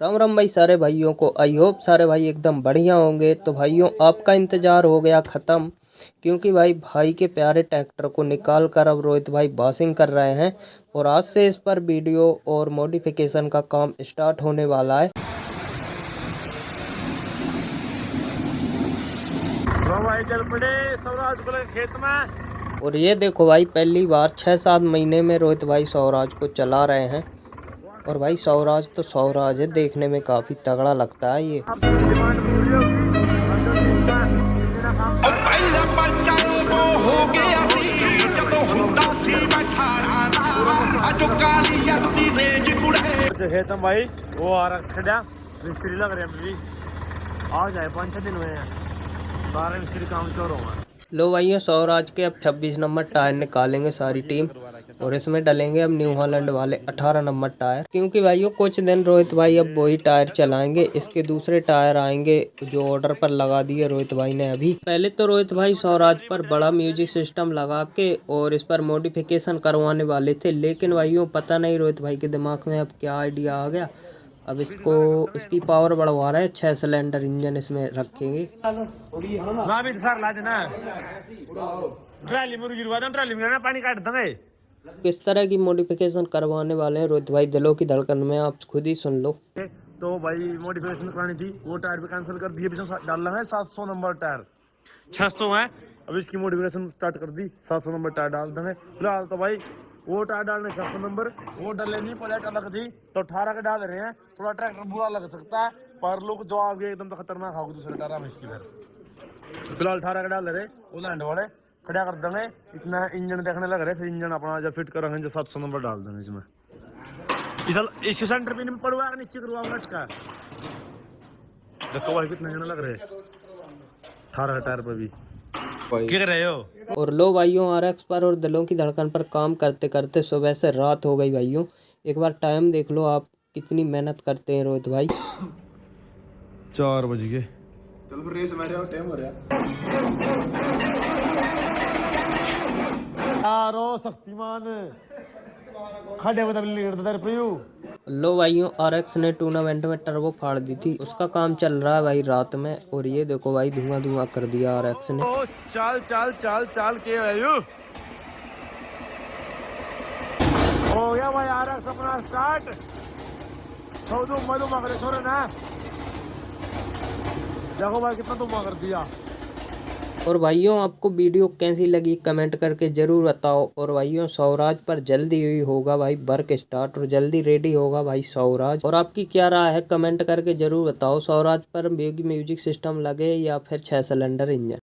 राम राम भाई सारे भाइयों को। आई होप सारे भाई एकदम बढ़िया होंगे। तो भाइयों आपका इंतज़ार हो गया ख़त्म, क्योंकि भाई के प्यारे ट्रैक्टर को निकाल कर अब रोहित भाई बासिंग कर रहे हैं और आज से इस पर वीडियो और मॉडिफिकेशन का काम स्टार्ट होने वाला है। तो भाई चल पड़े स्वराज को खेत में। और ये देखो भाई पहली बार 6-7 महीने में रोहित भाई स्वराज को चला रहे हैं। और भाई स्वराज तो स्वराज है, देखने में काफ़ी तगड़ा लगता है ये। आप सबकी डिमांड पूरी होगी और जल्दी इसका इंजन काम ਉਹ ਪਹਿਲਾ ਪਰਚਾ ਉਹ ਹੋ ਗਿਆ ਸੀ ਜਦੋਂ ਹੁੰਦਾ ਸੀ ਬੈਠਾ ਅੱਜ ਕਾਲੀ ਯੱਤ ਦੀ ਰੇਂਜ ਕੁੜੇ जो है तुम भाई वो आ रखा खड़ा मिस्त्री लग रहे हैं अभी आ जाए 5-6 दिन हुए हैं सारे मिस्त्री काम चोर हो गए। लो भाइयों स्वराज के अब 26 नंबर टायर निकालेंगे सारी टीम और इसमें डलेंगे अब न्यू हॉलैंड वाले 18 नंबर टायर, क्योंकि भाइयों कुछ दिन रोहित भाई अब वही टायर चलाएंगे। इसके दूसरे टायर आएंगे जो ऑर्डर पर लगा दिए रोहित भाई ने अभी। पहले तो रोहित भाई स्वराज पर बड़ा म्यूजिक सिस्टम लगा के और इस पर मॉडिफिकेशन करवाने वाले थे, लेकिन भाइयों पता नहीं रोहित भाई के दिमाग में अब क्या आइडिया आ गया। अब इसकी पावर बढ़वा रहे हैं, 6 सिलेंडर इंजन इसमें रखेंगे। ना भी सर ला देना ट्राली मुर्गी रुआ दो ट्राली में पानी काट देंगे। किस तरह की मॉडिफिकेशन करवाने वाले हैं रोहित भाई दिलों की धड़कन में आप खुद ही सुन लो। तो भाई मॉडिफिकेशन करानी थी वो टायर भी कैंसिल कर दिए, डालना है 700 नंबर टायर 600 है। अब इसकी मॉडिफिकेशन स्टार्ट कर दी, 700 नंबर टायर डाल देंगे। फिलहाल तो भाई वो टायर डालने 600 नंबर वो डाले नहीं, प्लेट अलग थी तो 18 के डाल रहे हैं। थोड़ा ट्रैक्टर बुरा लग सकता है पर लोग जो आ गए एकदम तो खतरनाक होगा दूसरे टायर में इसकी। फिलहाल 18 के डाल रहे वो लैंड वाले खड़ा कर देंगे। इतना इंजन देखने लग रहे, फिर इंजन अपना जब फिट करेंगे जो 700 नंबर डाल देंगे इसमें। इस सेंटर पिन में पड़वा नीचे करवा लटका देखो भाई कितने जने लग रहे 18 टायर पर भी क्या कर रहे हो। और लो भाइयों RX पर और दिलों की धड़कन पर काम करते करते सुबह से रात हो गई भाइयों। एक बार टाइम देख लो आप कितनी मेहनत करते हैं रोहित भाई। 4 बज गए। ਚਲ ਫਿਰ ਰੇਸ ਮੈਚ ਦਾ ਟਾਈਮ ਹੋ ਰਿਹਾ यारो शक्तिमान खड़े बदल लीड दर पे लो भाइयों RX ने टूर्नामेंट में टर्बो फाड़ दी थी, उसका काम चल रहा है भाई रात में। और ये देखो भाई धुआं धुआं कर दिया RX ने। ओ चल चल चल चल के आयु हो गया भाई RX अपना स्टार्ट। सौदू मधु मगर छोरे ना देखो भाई कितना धुआं कर दिया। और भाइयों आपको वीडियो कैसी लगी कमेंट करके ज़रूर बताओ। और भाइयों स्वराज पर जल्दी ही होगा भाई वर्क स्टार्ट और जल्दी रेडी होगा भाई स्वराज। और आपकी क्या राय है कमेंट करके ज़रूर बताओ, स्वराज पर म्यूजिक सिस्टम लगे या फिर 6 सिलेंडर इंजन।